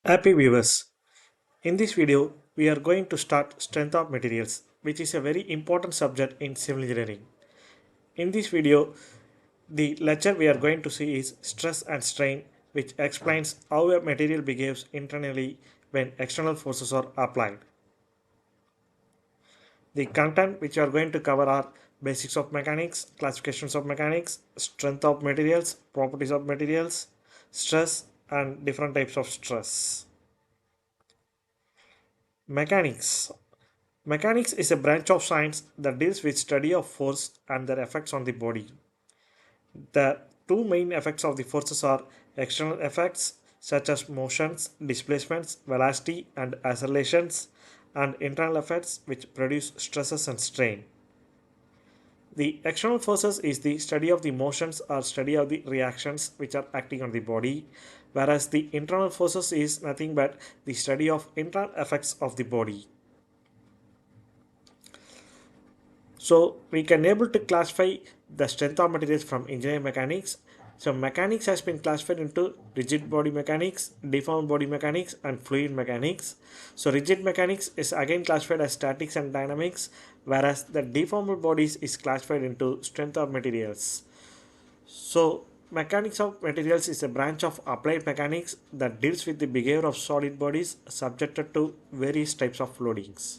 Happy viewers. In this video, we are going to start strength of materials, which is a very important subject in civil engineering. In this video, the lecture we are going to see is stress and strain, which explains how a material behaves internally when external forces are applied. The content which we are going to cover are basics of mechanics, classifications of mechanics, strength of materials, properties of materials, stress, and different types of stress. Mechanics. Mechanics is a branch of science that deals with study of force and their effects on the body. The two main effects of the forces are external effects such as motions, displacements, velocity and accelerations, and internal effects which produce stresses and strain. The external forces is the study of the motions or study of the reactions which are acting on the body, whereas the internal forces is nothing but the study of internal effects of the body. So we can able to classify the strength of materials from engineering mechanics. So mechanics has been classified into rigid body mechanics, deformed body mechanics, and fluid mechanics. So rigid mechanics is again classified as statics and dynamics, whereas the deformed bodies is classified into strength of materials. So mechanics of materials is a branch of applied mechanics that deals with the behavior of solid bodies subjected to various types of loadings,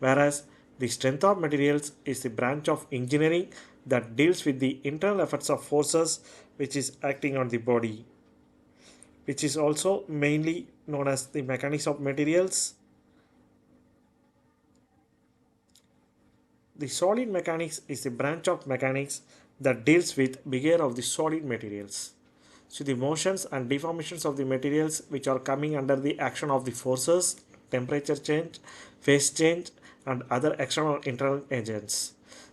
whereas the strength of materials is the branch of engineering that deals with the internal effects of forces which is acting on the body, which is also mainly known as the mechanics of materials. The solid mechanics is the branch of mechanics that deals with behavior of the solid materials. So the motions and deformations of the materials which are coming under the action of the forces, temperature change, phase change, and other external internal agents.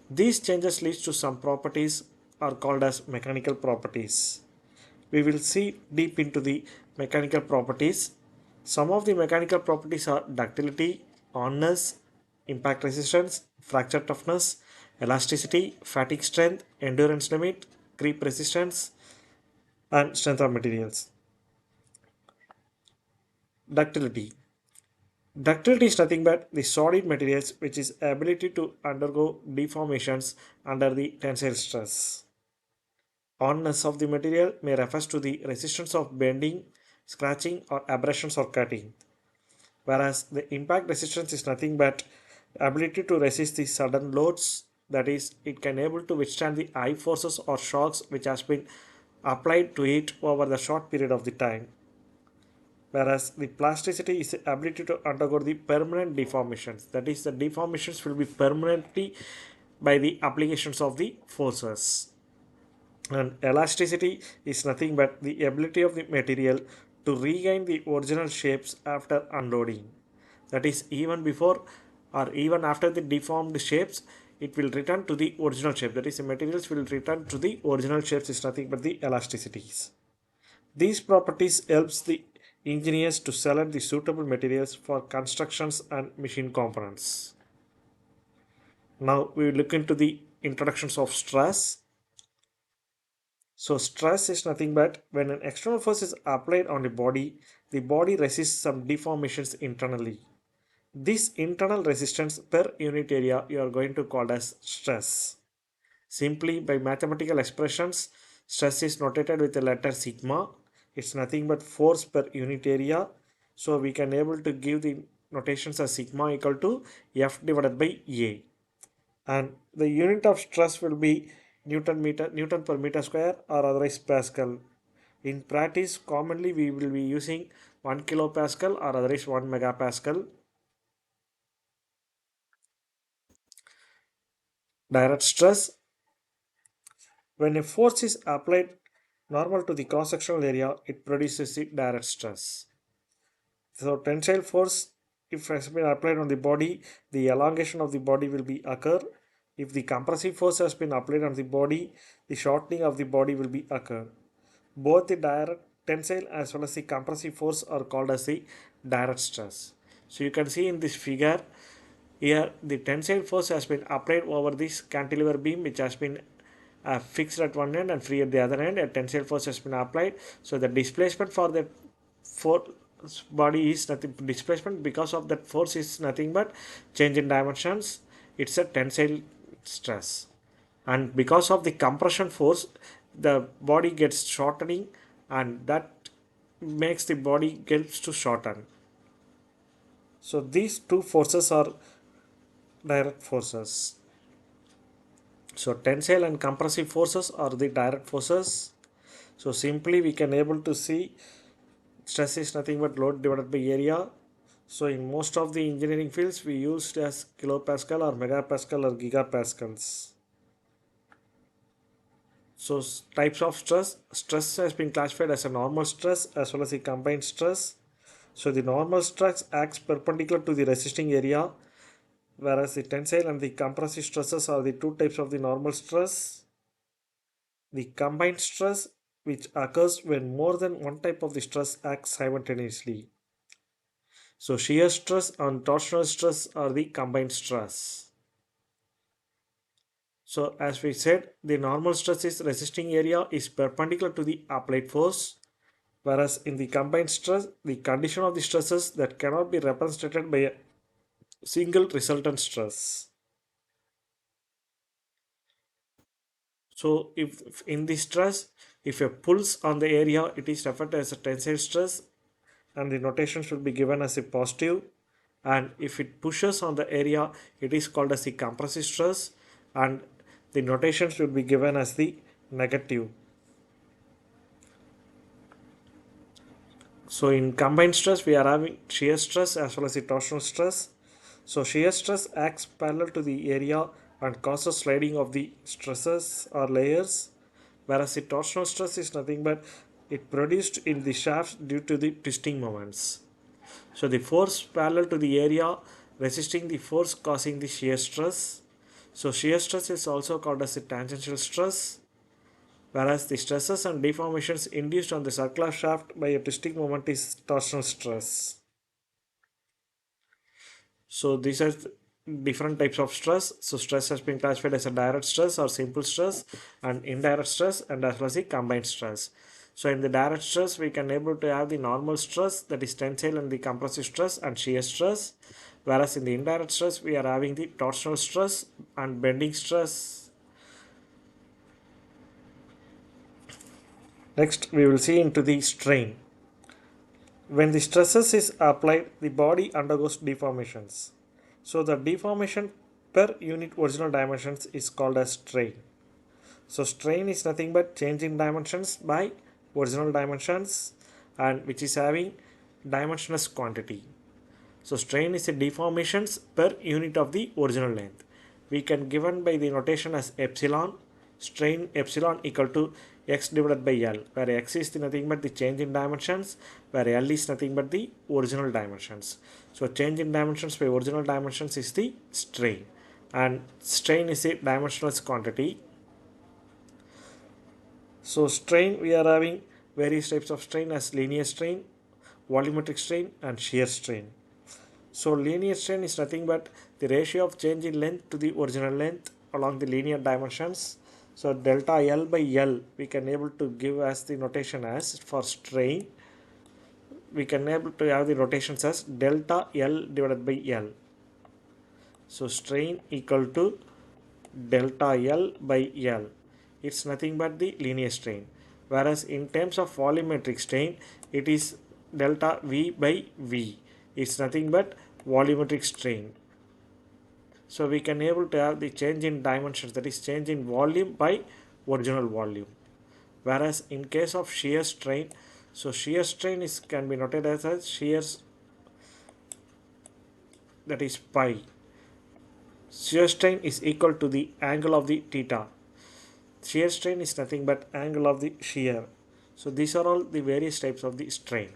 These changes leads to some properties are called as mechanical properties. We will see deep into the mechanical properties. Some of the mechanical properties are ductility, hardness, impact resistance, fracture toughness, elasticity, fatigue strength, endurance limit, creep resistance, and strength of materials. Ductility. Ductility is nothing but the solid materials which is ability to undergo deformations under the tensile stress. Hardness of the material may refers to the resistance of bending, scratching or abrasions or cutting, whereas the impact resistance is nothing but ability to resist the sudden loads, that is it can able to withstand the high forces or shocks which has been applied to it over the short period of the time, whereas the plasticity is the ability to undergo the permanent deformations, that is the deformations will be permanently by the applications of the forces. And elasticity is nothing but the ability of the material to regain the original shapes after unloading, that is even before or even after the deformed shapes it will return to the original shape, that is the materials will return to the original shapes is nothing but the elasticities. These properties helps the engineers to select the suitable materials for constructions and machine components. Now we will look into the introductions of stress. So stress is nothing but when an external force is applied on the body resists some deformations internally. This internal resistance per unit area you are going to call as stress. Simply by mathematical expressions, stress is notated with the letter sigma. It's nothing but force per unit area. So we can able to give the notations as sigma equal to F divided by A. And the unit of stress will be Newton per meter square or otherwise Pascal. In practice, commonly we will be using 1 kilopascal or otherwise 1 megapascal. Direct stress. When a force is applied normal to the cross-sectional area, it produces the direct stress. So tensile force, if has been applied on the body, the elongation of the body will be occur. If the compressive force has been applied on the body, the shortening of the body will be occur. Both the direct tensile as well as the compressive force are called as the direct stress. So you can see in this figure here the tensile force has been applied over this cantilever beam which has been fixed at one end and free at the other end. A tensile force has been applied. So the displacement for the for body is nothing displacement because of that force is nothing but change in dimensions. It's a tensile stress, and because of the compression force the body gets shortening, and that makes the body gets to shorten. So these two forces are direct forces. So tensile and compressive forces are the direct forces. So simply we can able to see stress is nothing but load divided by area. So in most of the engineering fields we used as kilopascal or megapascal or gigapascals. So types of stress has been classified as a normal stress as well as a combined stress. So the normal stress acts perpendicular to the resisting area, whereas the tensile and the compressive stresses are the two types of the normal stress. The combined stress, which occurs when more than one type of the stress acts simultaneously. So shear stress and torsional stress are the combined stress. So as we said, the normal stress is resisting area is perpendicular to the applied force, whereas in the combined stress, the condition of the stresses that cannot be represented by a single resultant stress. So if in the stress, if a pulls on the area, it is referred as a tensile stress, and the notation should be given as a positive. And if it pushes on the area, it is called as the compressive stress, and the notation should be given as the negative. So in combined stress, we are having shear stress as well as the torsional stress. So shear stress acts parallel to the area and causes sliding of the stresses or layers, whereas the torsional stress is nothing but it produced in the shafts due to the twisting moments. So the force parallel to the area resisting the force causing the shear stress. So shear stress is also called as the tangential stress, whereas the stresses and deformations induced on the circular shaft by a twisting moment is torsional stress. So these are different types of stress. So stress has been classified as a direct stress or simple stress and indirect stress and as well as the combined stress. So in the direct stress we can able to have the normal stress, that is tensile and the compressive stress and shear stress, whereas in the indirect stress we are having the torsional stress and bending stress. Next we will see into the strain. When the stresses is applied, the body undergoes deformations. So the deformation per unit original dimensions is called as strain. So strain is nothing but change in dimensions by original dimensions, and which is having dimensionless quantity. So strain is a deformations per unit of the original length. We can given by the notation as epsilon, strain epsilon equal to x divided by L, where x is nothing but the change in dimensions, where L is nothing but the original dimensions. So change in dimensions by original dimensions is the strain, and strain is a dimensionless quantity. So strain, we are having various types of strain as linear strain, volumetric strain and shear strain. So linear strain is nothing but the ratio of change in length to the original length along the linear dimensions. So delta L by L we can able to give as the notation as for strain. We can able to have the notations as delta L divided by L. So strain equal to delta L by L. It's nothing but the linear strain. Whereas in terms of volumetric strain, it is delta V by V. It's nothing but volumetric strain. So we can able to have the change in dimensions, that is change in volume by original volume. Whereas in case of shear strain, so shear strain is can be noted as a shear, that is pi. Shear strain is equal to the angle of the theta. Shear strain is nothing but angle of the shear. So these are all the various types of the strain.